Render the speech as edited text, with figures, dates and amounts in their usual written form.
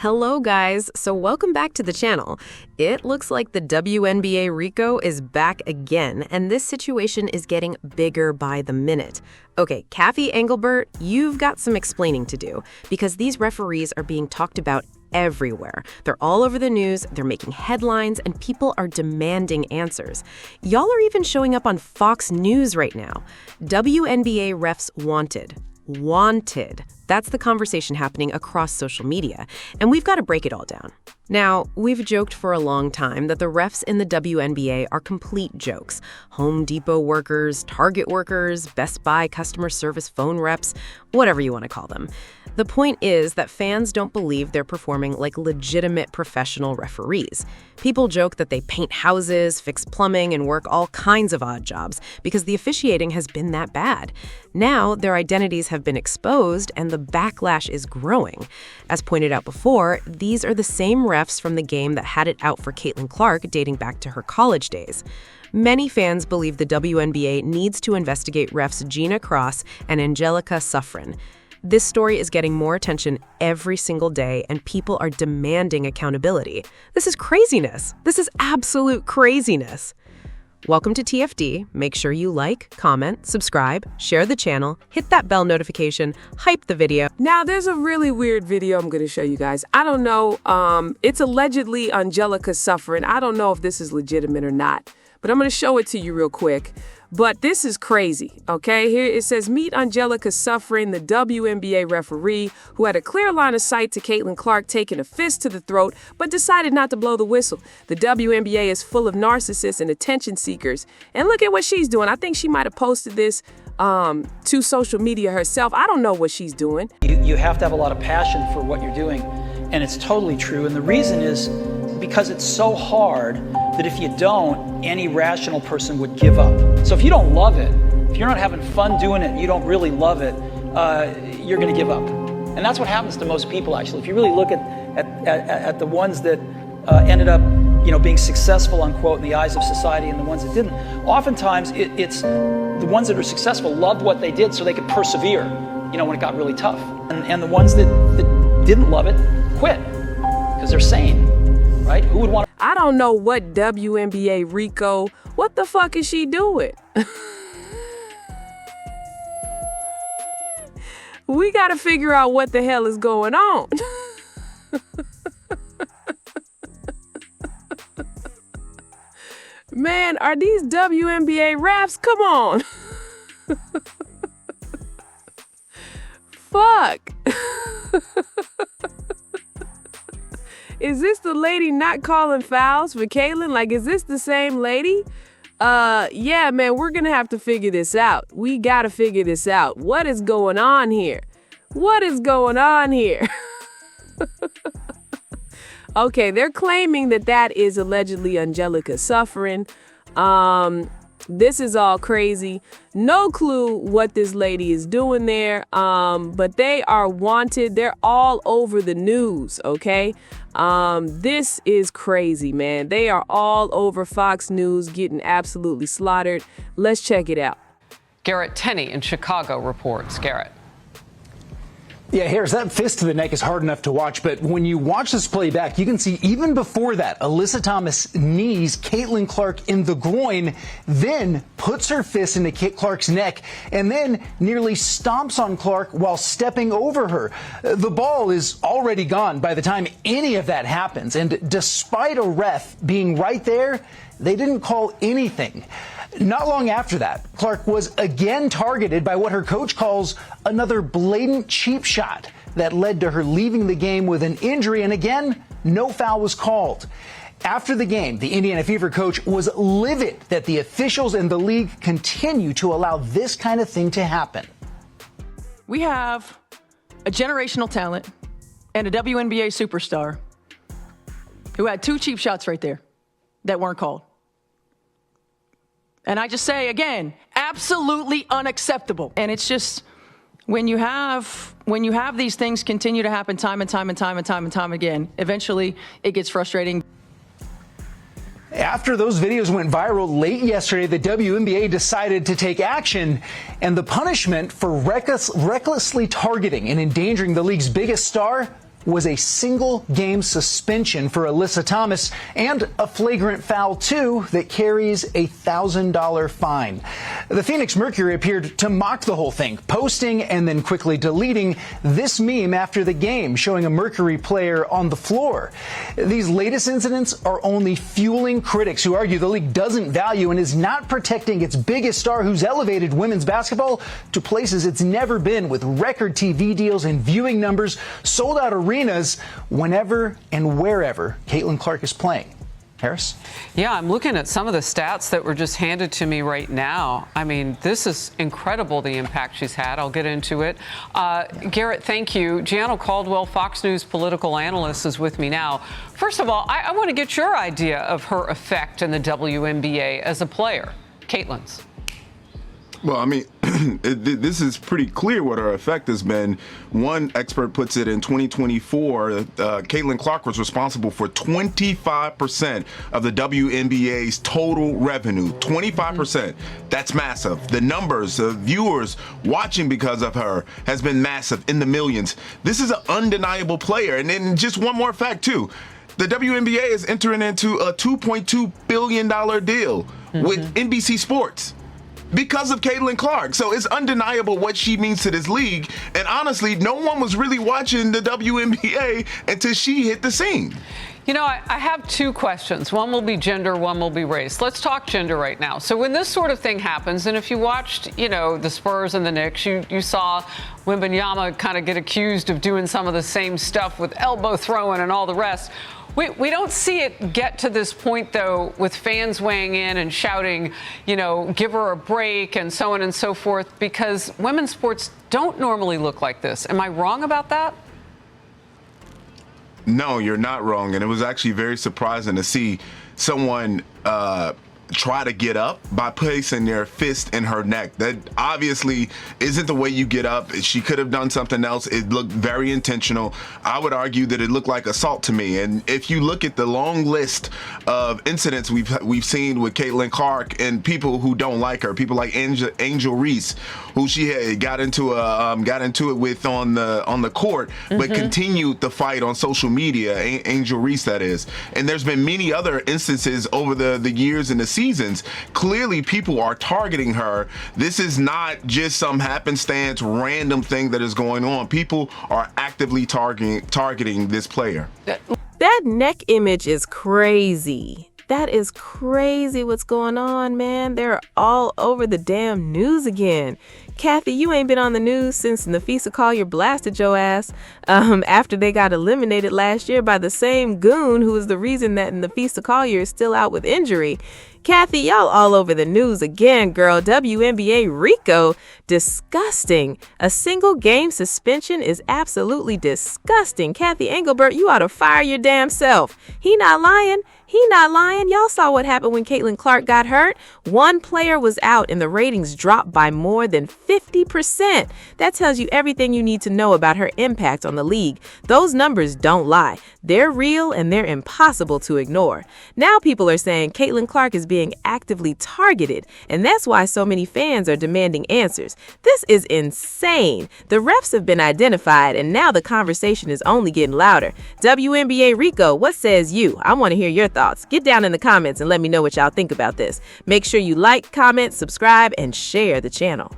Hello guys, so welcome back to the channel. It looks like the WNBA RICO is back again, and this situation is getting bigger by the minute. Okay, Kathy Engelbert, you've got some explaining to do, because these referees are being talked about everywhere. They're all over the news, they're making headlines, and people are demanding answers. Y'all are even showing up on Fox News right now. WNBA refs wanted. That's the conversation happening across social media, and we've got to break it all down. Now, we've joked for a long time that the refs in the WNBA are complete jokes. Home Depot workers, Target workers, Best Buy customer service phone reps, whatever you want to call them. The point is that fans don't believe they're performing like legitimate professional referees. People joke that they paint houses, fix plumbing, and work all kinds of odd jobs because the officiating has been that bad. Now, their identities have been exposed and the backlash is growing. As pointed out before, these are the same refs from the game that had it out for Caitlin Clark dating back to her college days. Many fans believe the WNBA needs to investigate refs Gina Cross and Angelica Suffren. This story is getting more attention every single day, and people are demanding accountability. This is craziness. This is absolute craziness. Welcome to TFD. Make sure you like, comment, subscribe, share the channel, hit that bell notification, hype the video. Now, there's a really weird video I'm going to show you guys. I don't know. It's allegedly Angelica Suffren. I don't know if this is legitimate or not, but I'm going to show it to you real quick. But this is crazy, okay? Here it says, meet Angelica Suffren, the WNBA referee who had a clear line of sight to Caitlin Clark taking a fist to the throat, but decided not to blow the whistle. The WNBA is full of narcissists and attention seekers. And look at what she's doing. I think she might have posted this to social media herself. I don't know what she's doing. You have to have a lot of passion for what you're doing, and it's totally true. And the reason is because it's so hard that if you don't, any rational person would give up. So if you don't love it, if you're not having fun doing it, you don't really love it, you're going to give up. And that's what happens to most people, actually. If you really look at the ones that ended up, being successful, unquote, in the eyes of society, and the ones that didn't, oftentimes it's the ones that are successful loved what they did so they could persevere, when it got really tough. And the ones that didn't love it quit because they're sane. Right? Who would want to? I don't know what WNBA RICO, what the fuck is she doing? We got to figure out what the hell is going on. Man, are these WNBA refs? Come on. Fuck. Is this the lady not calling fouls for Caitlin? Like, is this the same lady? Yeah, man, we're going to have to figure this out. We got to figure this out. What is going on here? What is going on here? Okay, they're claiming that is allegedly Angelica Suffren. This is all crazy. No clue what this lady is doing there, but they are wanted. They're all over the news, okay? This is crazy, man. They are all over Fox News getting absolutely slaughtered. Let's check it out. Garrett Tenney in Chicago reports. Garrett. Yeah, Harris, that fist to the neck is hard enough to watch, but when you watch this play back, you can see even before that, Alyssa Thomas knees Caitlin Clark in the groin, then puts her fist into Clark's neck, and then nearly stomps on Clark while stepping over her. The ball is already gone by the time any of that happens, and despite a ref being right there, they didn't call anything. Not long after that, Clark was again targeted by what her coach calls another blatant cheap shot that led to her leaving the game with an injury, and again, no foul was called. After the game, the Indiana Fever coach was livid that the officials and the league continue to allow this kind of thing to happen. We have a generational talent and a WNBA superstar who had two cheap shots right there that weren't called. And I just say, again, absolutely unacceptable. And it's just, when you have these things continue to happen time and time again, eventually it gets frustrating. After those videos went viral late yesterday, the WNBA decided to take action, and the punishment for recklessly targeting and endangering the league's biggest star was a single-game suspension for Alyssa Thomas and a flagrant foul, too, that carries a $1,000 fine. The Phoenix Mercury appeared to mock the whole thing, posting and then quickly deleting this meme after the game, showing a Mercury player on the floor. These latest incidents are only fueling critics who argue the league doesn't value and is not protecting its biggest star, who's elevated women's basketball to places it's never been, with record TV deals and viewing numbers, sold out arenas whenever and wherever Caitlin Clark is playing. Harris? Yeah, I'm looking at some of the stats that were just handed to me right now. I mean, this is incredible, the impact she's had. I'll get into it. Garrett, thank you. Gianna Caldwell, Fox News political analyst, is with me now. First of all, I want to get your idea of her effect in the WNBA as a player. Caitlin's. Well, I mean, this is pretty clear what her effect has been. One expert puts it in 2024, Caitlin Clark was responsible for 25% of the WNBA's total revenue. 25%. That's massive. The numbers of viewers watching because of her has been massive, in the millions. This is an undeniable player. And then just one more fact, too. The WNBA is entering into a $2.2 billion deal with NBC Sports because of Caitlin Clark. So it's undeniable what she means to this league. And honestly, no one was really watching the WNBA until she hit the scene. You know, I have two questions. One will be gender, one will be race. Let's talk gender right now. So when this sort of thing happens, and if you watched, the Spurs and the Knicks, you saw Wembanyama kind of get accused of doing some of the same stuff with elbow throwing and all the rest. We don't see it get to this point, though, with fans weighing in and shouting, give her a break and so on and so forth, because women's sports don't normally look like this. Am I wrong about that? No, you're not wrong. And it was actually very surprising to see someone try to get up by placing their fist in her neck. That obviously isn't the way you get up. She could have done something else. It looked very intentional. I would argue that it looked like assault to me. And if you look at the long list of incidents we've seen with Caitlin Clark and people who don't like her, people like Angel Reese, who she had got into it with on the court, but continued the fight on social media. Angel Reese, that is. And there's been many other instances over the years and the seasons. Clearly, people are targeting her. This is not just some happenstance, random thing that is going on. People are actively targeting this player. That neck image is crazy. That is crazy what's going on, man. They're all over the damn news again. Kathy, you ain't been on the news since Nafisa Collier blasted your ass after they got eliminated last year by the same goon who is the reason that Nafisa Collier is still out with injury. Kathy, y'all all over the news again, girl. WNBA Rico, disgusting. A single game suspension is absolutely disgusting. Kathy Engelbert, you ought to fire your damn self. He not lying. He not lying. Y'all saw what happened when Caitlin Clark got hurt. One player was out and the ratings dropped by more than 50%. That tells you everything you need to know about her impact on the league. Those numbers don't lie. They're real and they're impossible to ignore. Now people are saying Caitlin Clark is being actively targeted, and that's why so many fans are demanding answers. This is insane. The refs have been identified, and now the conversation is only getting louder. WNBA Rico, what says you? I want to hear your thoughts. Get down in the comments and let me know what y'all think about this. Make sure you like, comment, subscribe, and share the channel.